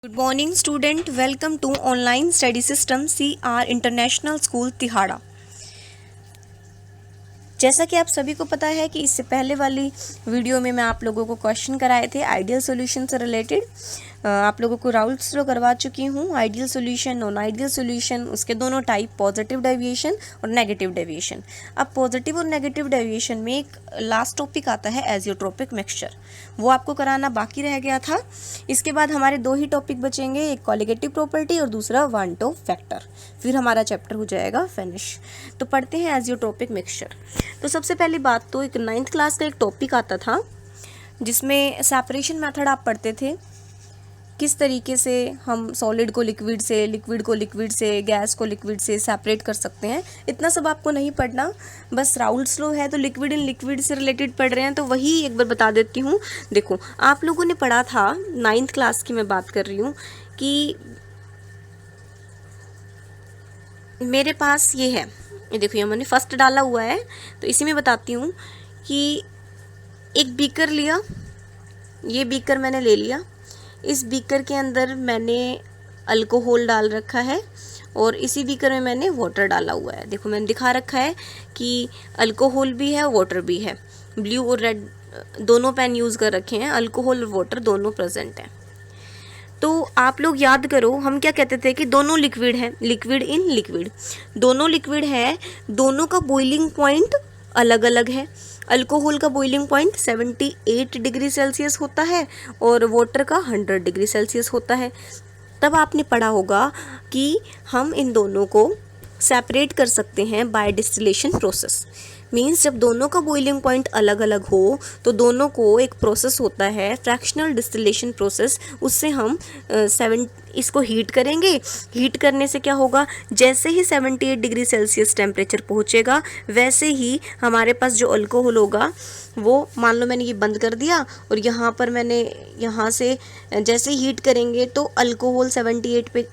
Good morning student, welcome to online study system CR international school Tihara. जैसा कि आप सभी को पता है कि इससे पहले वाली वीडियो में मैं आप लोगों को क्वेश्चन कराए थे आइडियल सॉल्यूशन से रिलेटेड। आप लोगों को राउल्स लो करवा चुकी हूँ, ideal solution, non ideal solution, उसके दोनों टाइप, पॉजिटिव डेविएशन और नेगेटिव डेविएशन। अब पॉजिटिव और नेगेटिव डेविएशन में एक लास्ट टॉपिक आता है एजियोट्रोपिक मिक्सचर, वो आपको कराना बाकी रह गया था। इसके बाद हमारे दो ही टॉपिक बचेंगे, एक कॉलिगेटिव प्रॉपर्टी और दूसरा वन टू फैक्टर, फिर हमारा चैप्टर हो जाएगा फिनिश। तो पढ़ते हैं एजियोट्रोपिक मिक्सचर। तो सबसे पहली बात तो एक 9th क्लास का एक टॉपिक आता था जिसमें सेपरेशन मेथड आप पढ़ते थे, किस तरीके से हम सॉलिड को लिक्विड से, लिक्विड को लिक्विड से, गैस को लिक्विड से सेपरेट कर सकते हैं। इतना सब आपको नहीं पढ़ना, बस राउल्स लो है तो लिक्विड इन लिक्विड से रिलेटेड पढ़ रहे हैं तो वही एक बार बता देती हूँ। देखो, आप लोगों ने पढ़ा था 9th क्लास की मैं बात कर रही हूँ कि मेरे पास ये है, ये देखो, ये मैंने फर्स्ट डाला हुआ है तो इसी में बताती हूँ कि एक बीकर लिया, ये बीकर मैंने ले लिया, इस बीकर के अंदर मैंने अल्कोहल डाल रखा है और इसी बीकर में मैंने वाटर डाला हुआ है। देखो, मैंने दिखा रखा है कि अल्कोहल भी है, वाटर भी है, ब्लू और रेड दोनों पेन यूज़ कर रखे हैं, अल्कोहल और वाटर दोनों प्रेजेंट हैं। तो आप लोग याद करो, हम क्या कहते थे कि दोनों लिक्विड है, लिक्विड इन लिक्विड, दोनों लिक्विड है, दोनों का बॉइलिंग पॉइंट अलग अलग है। अल्कोहल का बॉइलिंग पॉइंट 78 डिग्री सेल्सियस होता है और वाटर का 100 डिग्री सेल्सियस होता है। तब आपने पढ़ा होगा कि हम इन दोनों को सेपरेट कर सकते हैं बाय डिस्टिलेशन प्रोसेस। मीन्स जब दोनों का बॉइलिंग पॉइंट अलग अलग हो तो दोनों को एक प्रोसेस होता है फ्रैक्शनल डिस्टिलेशन प्रोसेस, उससे हम इसको हीट करेंगे। हीट करने से क्या होगा, जैसे ही 78 डिग्री सेल्सियस टेम्परेचर पहुंचेगा वैसे ही हमारे पास जो अल्कोहल होगा वो, मान लो मैंने ये बंद कर दिया और यहाँ पर मैंने यहाँ से जैसे हीट करेंगे तो अल्कोहल 78 पे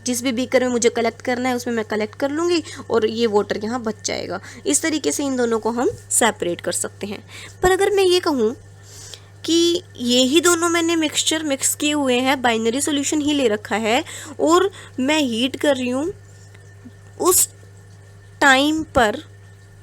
जिस भी बीकर में मुझे कलेक्ट करना है उसमें मैं कलेक्ट कर लूँगी और ये वाटर यहाँ बच जाएगा। इस तरीके से इन दोनों को हम सेपरेट कर सकते हैं। पर अगर मैं ये कहूँ कि ये ही दोनों मैंने मिक्सचर मिक्स किए हुए हैं, बाइनरी सॉल्यूशन ही ले रखा है और मैं हीट कर रही हूँ, उस टाइम पर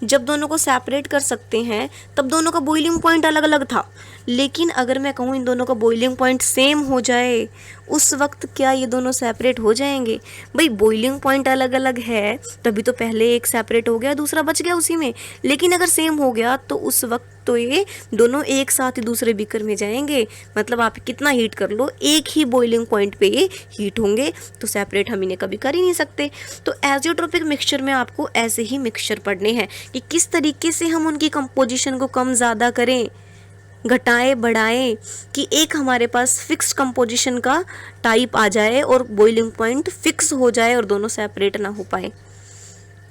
जब दोनों को सेपरेट कर सकते हैं तब दोनों का बॉइलिंग पॉइंट अलग अलग था। लेकिन अगर मैं कहूँ इन दोनों का बॉइलिंग पॉइंट सेम हो जाए, उस वक्त क्या ये दोनों सेपरेट हो जाएंगे? भाई, बॉइलिंग पॉइंट अलग अलग है तभी तो पहले एक सेपरेट हो गया, दूसरा बच गया उसी में। लेकिन अगर सेम हो गया तो उस वक्त तो ये दोनों एक साथ ही दूसरे बीकर में जाएंगे। मतलब आप कितना हीट कर लो, एक ही बॉइलिंग पॉइंट पे ये हीट होंगे, तो सेपरेट हम इन्हें कभी कर ही नहीं सकते। तो एजियोट्रोपिक मिक्सचर में आपको ऐसे ही मिक्सचर पढ़ने हैं कि किस तरीके से हम उनकी कंपोजिशन को कम ज़्यादा करें, घटाएं बढ़ाएं, कि एक हमारे पास फिक्स्ड कंपोजिशन का टाइप आ जाए और बॉइलिंग पॉइंट फिक्स हो जाए और दोनों सेपरेट ना हो पाए।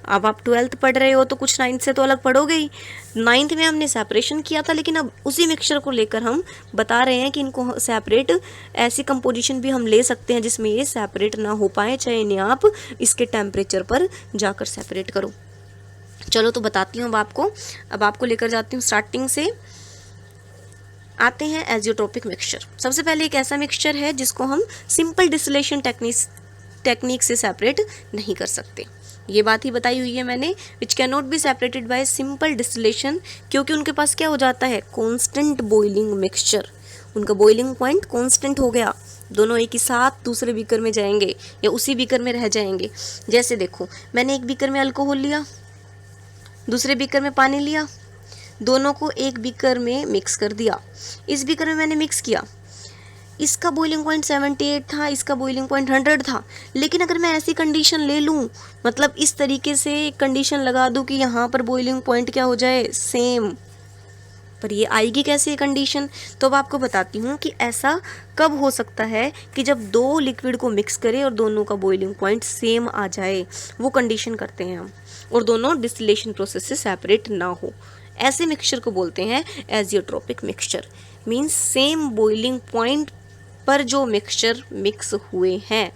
अब आप 12th पढ़ रहे हो तो कुछ 9th से तो अलग पढ़ोगे ही। 9th में हमने सेपरेशन किया था, लेकिन अब उसी मिक्सचर को लेकर हम बता रहे हैं कि इनको सेपरेट, ऐसी कंपोजिशन भी हम ले सकते हैं जिसमें ये सेपरेट ना हो पाए, चाहे इन्हें आप इसके टेम्परेचर पर जाकर सेपरेट करो। चलो तो बताती हूँ अब आपको। अब आपको लेकर जाती हूँ स्टार्टिंग से। आते हैं एजियोट्रोपिक मिक्सचर। सबसे पहले एक ऐसा मिक्सचर है जिसको हम सिंपल डिस्टिलेशन टेक्निक से सेपरेट नहीं कर सकते। ये बात ही बताई हुई है मैंने, which can not be separated by simple distillation, क्योंकि उनके पास क्या हो जाता है, कॉन्स्टेंट बॉइलिंग मिक्सचर। उनका बॉइलिंग पॉइंट कॉन्स्टेंट हो गया, दोनों एक ही साथ दूसरे बीकर में जाएंगे या उसी बीकर में रह जाएंगे। जैसे देखो, मैंने एक बीकर में अल्कोहल लिया, दूसरे बीकर में पानी लिया, दोनों को एक बीकर में मिक्स कर दिया। इस बीकर में मैंने मिक्स किया, इसका बॉइलिंग पॉइंट 78 था, इसका बॉइलिंग पॉइंट 100 था। लेकिन अगर मैं ऐसी कंडीशन ले लूँ, मतलब इस तरीके से कंडीशन लगा दूँ कि यहाँ पर बॉइलिंग पॉइंट क्या हो जाए, सेम, पर ये आएगी कैसे कंडीशन? तो अब आपको बताती हूँ कि ऐसा कब हो सकता है कि जब दो लिक्विड को मिक्स करें और दोनों का बॉइलिंग पॉइंट सेम आ जाए, वो कंडीशन करते हैं हम, और दोनों डिस्टिलेशन प्रोसेस से सेपरेट ना हो। ऐसे मिक्सचर को बोलते हैं azeotropic mixture. Means same boiling point पर जो मिक्सचर मिक्स हुए हैं,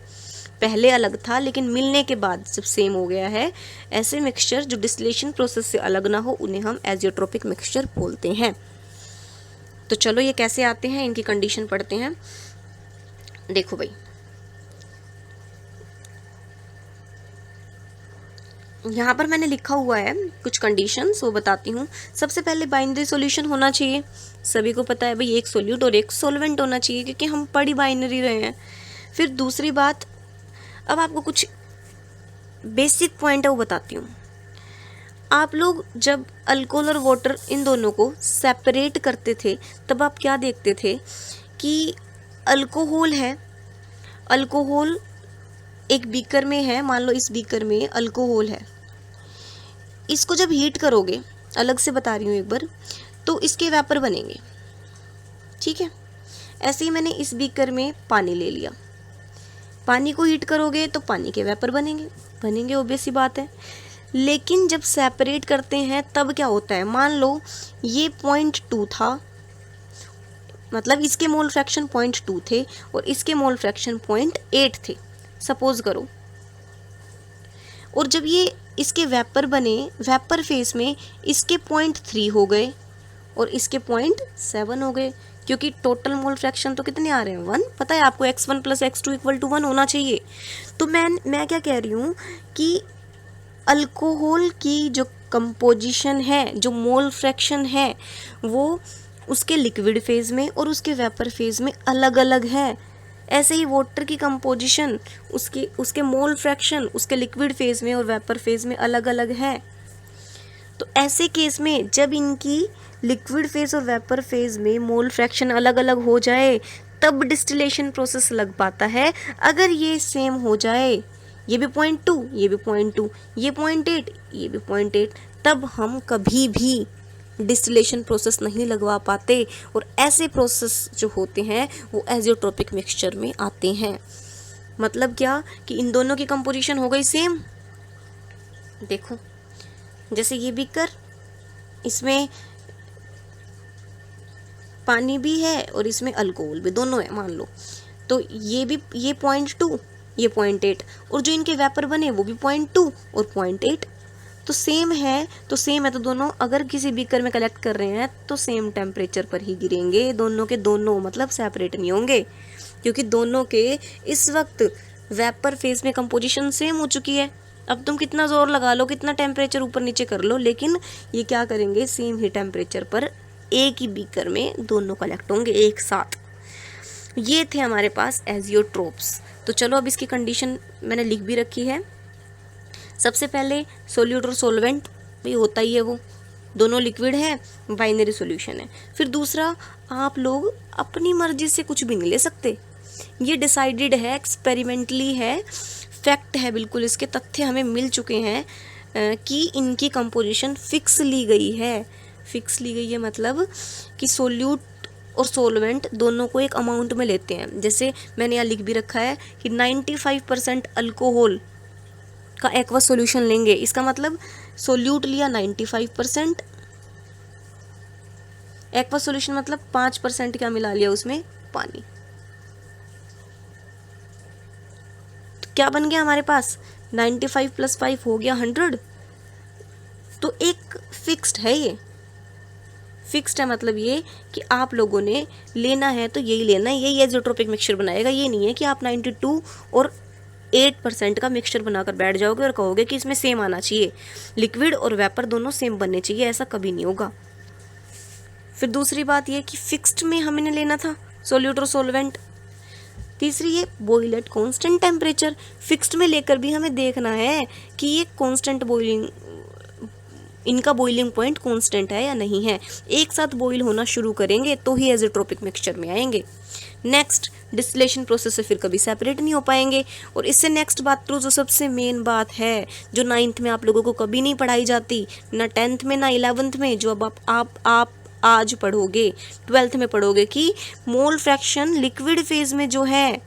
पहले अलग था लेकिन मिलने के बाद जब सेम हो गया है, ऐसे मिक्सचर जो डिस्टिलेशन प्रोसेस से अलग ना हो, उन्हें हम एजियोट्रोपिक मिक्सचर बोलते हैं। तो चलो ये कैसे आते हैं, इनकी कंडीशन पढ़ते हैं। देखो भाई, यहाँ पर मैंने लिखा हुआ है कुछ कंडीशंस, वो बताती हूँ। सबसे पहले बाइनरी सॉल्यूशन होना चाहिए, सभी को पता है भाई, एक सोल्यूट और एक सॉल्वेंट होना चाहिए, क्योंकि हम पढ़ ही बाइनरी रहे हैं। फिर दूसरी बात, अब आपको कुछ बेसिक पॉइंट है वो बताती हूँ। आप लोग जब अल्कोहल और वाटर इन दोनों को सेपरेट करते थे तब आप क्या देखते थे कि अल्कोहल है, अल्कोहल एक बीकर में है, मान लो इस बीकर में अल्कोहल है, इसको जब हीट करोगे, अलग से बता रही हूँ एक बार, तो इसके वेपर बनेंगे, ठीक है। ऐसे ही मैंने इस बीकर में पानी ले लिया, पानी को हीट करोगे तो पानी के वेपर बनेंगे, ऑब्वियस सी बात है। लेकिन जब सेपरेट करते हैं तब क्या होता है, मान लो ये 0.2 था, मतलब इसके मोल फ्रैक्शन 0.2 थे और इसके मोल फ्रैक्शन 0.8 थे, सपोज करो। और जब ये इसके वेपर बने, वेपर फेज में इसके 0.3 हो गए और इसके 0.7 हो गए, क्योंकि टोटल मोल फ्रैक्शन तो कितने आ रहे हैं, 1। पता है आपको x1 + x2 = 1 होना चाहिए। तो मैं क्या कह रही हूँ कि अल्कोहल की जो कंपोजिशन है, जो मोल फ्रैक्शन है, वो उसके लिक्विड फेज में और उसके वेपर फेज में अलग अलग है। ऐसे ही वाटर की कंपोजिशन, उसके मोल फ्रैक्शन उसके लिक्विड फेज में और वेपर फेज में अलग अलग है। तो ऐसे केस में जब इनकी लिक्विड फेज और वेपर फेज में मोल फ्रैक्शन अलग अलग हो जाए तब डिस्टिलेशन प्रोसेस लग पाता है। अगर ये सेम हो जाए, ये भी 0.2, ये भी 0.2, ये 0.8, ये भी 0.8, तब हम कभी भी डिस्टिलेशन प्रोसेस नहीं लगवा पाते, और ऐसे प्रोसेस जो होते हैं वो एजियोट्रोपिक मिक्सचर में आते हैं। मतलब क्या कि इन दोनों की कंपोजिशन हो गई सेम। देखो जैसे ये बीकर, इसमें पानी भी है और इसमें अल्कोहल भी, दोनों है मान लो, तो ये 0.2, ये 0.8, और जो इनके वेपर बने वो भी 0.2 और 0.8, तो सेम है। तो दोनों अगर किसी बीकर में कलेक्ट कर रहे हैं तो सेम टेम्परेचर पर ही गिरेंगे, दोनों के दोनों, मतलब सेपरेट नहीं होंगे, क्योंकि दोनों के इस वक्त वेपर फेज में कंपोजिशन सेम हो चुकी है। अब तुम कितना जोर लगा लो, कितना टेम्परेचर ऊपर नीचे कर लो, लेकिन ये क्या करेंगे, सेम ही टेम्परेचर पर एक ही बीकर में दोनों कलेक्ट होंगे एक साथ। ये थे हमारे पास एजियोट्रोप्स। तो चलो अब इसकी कंडीशन मैंने लिख भी रखी है। सबसे पहले सोल्यूट और सोलवेंट भी होता ही है, वो दोनों लिक्विड है, बाइनरी सॉल्यूशन है। फिर दूसरा, आप लोग अपनी मर्जी से कुछ भी नहीं ले सकते, ये डिसाइडेड है, एक्सपेरिमेंटली है, फैक्ट है, बिल्कुल इसके तथ्य हमें मिल चुके हैं कि इनकी कंपोजिशन फिक्स ली गई है। फिक्स ली गई है मतलब कि सोल्यूट और सोलवेंट दोनों को एक अमाउंट में लेते हैं। जैसे मैंने यहाँ लिख भी रखा है कि 95% अल्कोहल का एक्वा सॉल्यूशन लेंगे, इसका मतलब सोल्यूट लिया 95%, एक्वा सॉल्यूशन मतलब 5% क्या मिला लिया उसमें, पानी। तो क्या बन गया हमारे पास, 95 + 5 हो गया 100। तो एक फिक्स्ड है, ये फिक्स्ड है, मतलब ये कि आप लोगों ने लेना है तो यही लेना है, यही एजियोट्रोपिक मिक्सचर बनाएगा। ये नहीं है कि आप 92 और 8% का मिक्सचर बनाकर बैठ जाओगे और कहोगे कि इसमें सेम आना चाहिए, लिक्विड और वेपर दोनों सेम बनने चाहिए, ऐसा कभी नहीं होगा। फिर दूसरी बात ये कि फिक्स्ड में हमने लेना था सोल्यूट और सोलवेंट। तीसरी, ये boil at constant temperature. Fixed में लेकर भी हमें देखना है कि ये कांस्टेंट बॉइलिंग, इनका बॉइलिंग पॉइंट कांस्टेंट है या नहीं है। एक साथ बॉईल होना शुरू करेंगे तो ही एजियोट्रोपिक मिक्सचर में आएंगे। नेक्स्ट, डिस्टिलेशन प्रोसेस से फिर कभी सेपरेट नहीं हो पाएंगे। और इससे नेक्स्ट बात तो जो सबसे मेन बात है, जो 9th में आप लोगों को कभी नहीं पढ़ाई जाती, ना 10th में ना 11th में, जो अब आप आज पढ़ोगे, 12th में पढ़ोगे, कि मोल फ्रैक्शन लिक्विड फेज में जो है,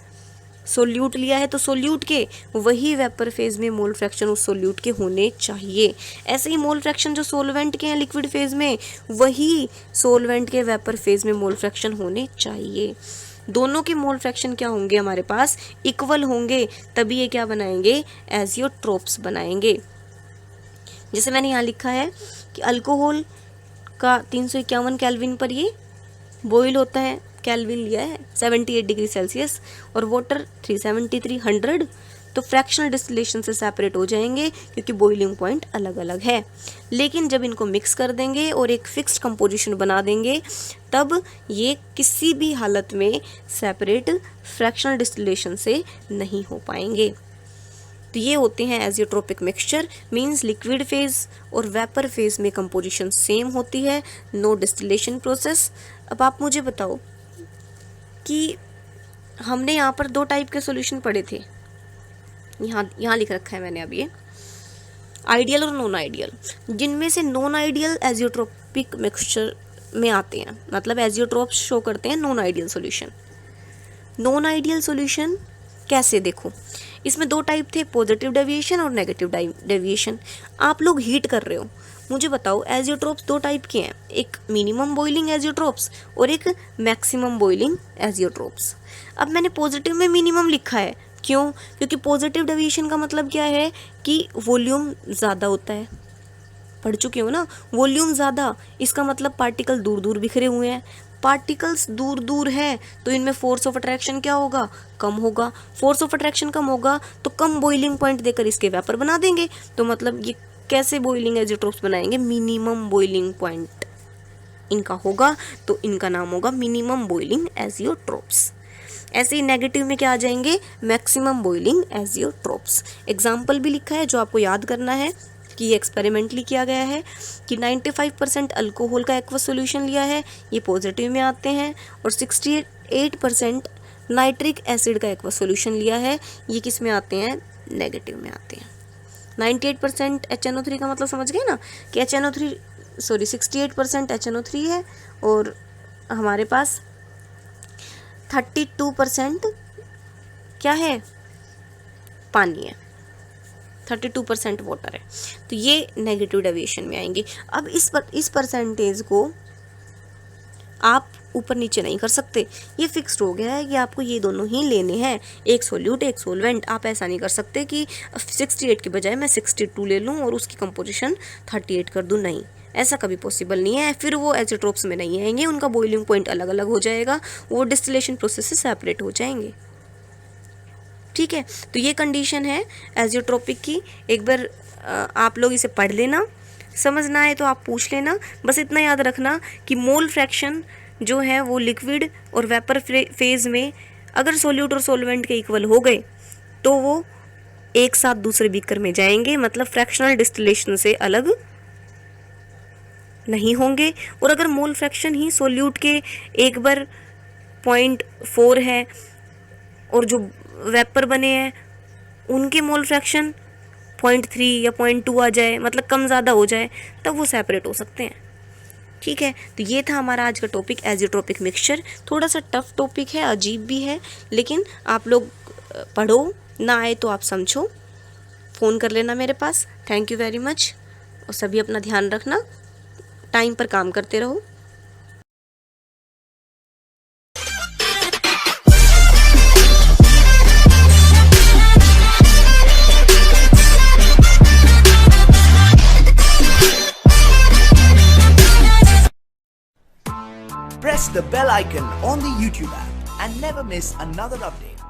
सोल्यूट लिया है तो सोल्यूट के वही वेपर फेज में मोल फ्रैक्शन उस सोल्यूट के होने चाहिए। ऐसे ही मोल फ्रैक्शन जो सोलवेंट के हैं लिक्विड फेज में, वही सोलवेंट के वेपर फेज में मोल फ्रैक्शन होने चाहिए। दोनों के मोल फ्रैक्शन क्या होंगे हमारे पास, इक्वल होंगे, तभी ये क्या बनाएंगे, एजियोट्रोप्स बनाएंगे। जैसे मैंने यहाँ लिखा है कि अल्कोहल का 351 केल्विन पर ये बॉईल होता है, केल्विन लिया है 78 डिग्री सेल्सियस, और वाटर 373 100, तो फ्रैक्शनल डिस्टिलेशन से सेपरेट हो जाएंगे क्योंकि बॉइलिंग पॉइंट अलग अलग है। लेकिन जब इनको मिक्स कर देंगे और एक फिक्स्ड कंपोजिशन बना देंगे तब ये किसी भी हालत में सेपरेट फ्रैक्शनल डिस्टिलेशन से नहीं हो पाएंगे। तो ये होते हैं azeotropic mixture, means liquid phase और वेपर फेज में कंपोजिशन सेम होती है, नो डिस्टिलेशन प्रोसेस। अब आप मुझे बताओ कि हमने यहाँ पर दो टाइप के सॉल्यूशन पढ़े थे, यहाँ लिख रखा है मैंने अब ये आइडियल और नॉन आइडियल, जिनमें से नॉन आइडियल एजियोट्रोपिक मिक्सचर में आते हैं, मतलब एजियोट्रोप्स शो करते हैं non ideal solution. Non ideal solution कैसे, देखो इसमें दो टाइप थे, पॉजिटिव डेविएशन और नेगेटिव डेविएशन। आप लोग हीट कर रहे हो, मुझे बताओ एजियोट्रोप्स दो टाइप के हैं, एक मिनिमम बॉइलिंग एजियोट्रोप्स और एक मैक्सिमम बॉइलिंग एजियोट्रोप्स। अब मैंने पॉजिटिव में मिनिमम लिखा है, क्यों? क्योंकि पॉजिटिव डेविएशन का मतलब क्या है कि वॉल्यूम ज़्यादा होता है, पढ़ चुके हो ना, वॉल्यूम ज़्यादा, इसका मतलब पार्टिकल दूर दूर बिखरे हुए हैं। पार्टिकल्स दूर दूर है तो इनमें फोर्स ऑफ अट्रैक्शन क्या होगा, कम होगा। फोर्स ऑफ अट्रैक्शन कम होगा तो कम बॉइलिंग पॉइंट देकर इसके वेपर बना देंगे। तो मतलब ये कैसे बॉइलिंग एजियोट्रोप्स बनाएंगे, मिनिमम बॉइलिंग पॉइंट इनका होगा, तो इनका नाम होगा मिनिमम बॉइलिंग एजियोट्रोप्स। ऐसे ही नेगेटिव में क्या आ जाएंगे, मैक्सिमम बॉइलिंग एजियोट्रोप्स। एग्जाम्पल भी लिखा है जो आपको याद करना है कि ये एक्सपेरिमेंटली किया गया है कि 95% अल्कोहल का एक्वा सॉल्यूशन लिया है, ये पॉजिटिव में आते हैं, और 68% नाइट्रिक एसिड का एक्वा सॉल्यूशन लिया है, ये किस में आते हैं, नेगेटिव में आते हैं। 98% HNO3 का मतलब समझ गए ना कि 68% HNO3 है और हमारे पास 32% क्या है, पानी है, 32% वाटर है, तो ये नेगेटिव डेविएशन में आएंगे। अब इस परसेंटेज को आप ऊपर नीचे नहीं कर सकते, ये फिक्स्ड हो गया है कि आपको ये दोनों ही लेने हैं, एक सोल्यूट एक सोलवेंट। आप ऐसा नहीं कर सकते कि 68 के बजाय मैं 62 ले लूँ और उसकी कंपोजिशन 38 कर दूँ, नहीं, ऐसा कभी पॉसिबल नहीं है। फिर वो एजियोट्रोप्स में नहीं आएंगे, उनका बॉइलिंग पॉइंट अलग अलग हो जाएगा, वो डिस्टिलेशन प्रोसेस से सेपरेट हो जाएंगे। ठीक है, तो ये कंडीशन है एजियोट्रोपिक की। एक बार आप लोग इसे पढ़ लेना, समझ ना आए तो आप पूछ लेना। बस इतना याद रखना कि मोल फ्रैक्शन जो है वो लिक्विड और वेपर फेज में अगर सोल्यूट और सोलवेंट के इक्वल हो गए तो वो एक साथ दूसरे बीकर में जाएंगे, मतलब फ्रैक्शनल डिस्टिलेशन से अलग नहीं होंगे। और अगर मोल फ्रैक्शन ही सोल्यूट के एक बार 0.4 है और जो वेपर बने हैं उनके मोल फ्रैक्शन 0.3 या 0.2 आ जाए, मतलब कम ज़्यादा हो जाए, तब वो सेपरेट हो सकते हैं। ठीक है, तो ये था हमारा आज का टॉपिक एजियोट्रोपिक मिक्सचर। थोड़ा सा टफ टॉपिक है, अजीब भी है, लेकिन आप लोग पढ़ो, ना आए तो आप समझो, फ़ोन कर लेना मेरे पास। थैंक यू वेरी मच, और सभी अपना ध्यान रखना, टाइम पर काम करते रहो। Press the bell icon on the YouTube app and never miss another update.